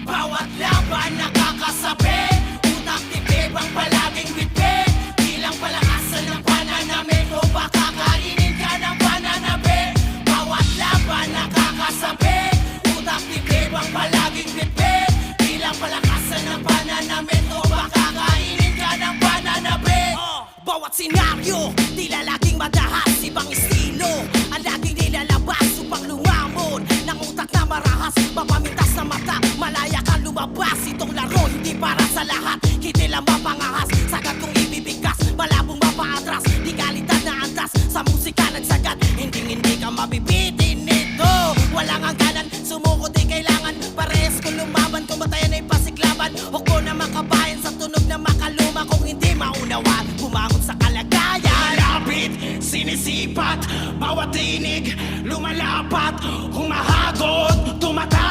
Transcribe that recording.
Bawat laban nakakasabi, utak tibib ang palaging bibig. Bilang palakasan ng pananamit o baka kainin ka ng pananabi. Bawat laban nakakasabi, utak tibib ang palaging bibig. Bilang palakasan ng pananamit o baka kainin ka ng pananabi. Bawat senaryo, tila laging madahas, ibang estilo ang laging nilalabas upang lumamon ng utak na marahas, mapamintas na mata, malaya kang lumabas. Itong laro hindi para sa lahat, hindi lang mapangahas. Sagad kong ibibigkas, malabong mapaatras, di kalitan na antas, sa musika nagsagat. Hindi ka mabibitin nito, walang hangganan, sumuko di kailangan. Parehas kung lumaban, kung batayan ay pasiklaban. Huwag na makabayan sa tunog na makaluma. Kung hindi maunawa, bumangon sa kalagayan. Malapit, sinisipat, bawat tinig lumalapat, humahagod, tumatapos.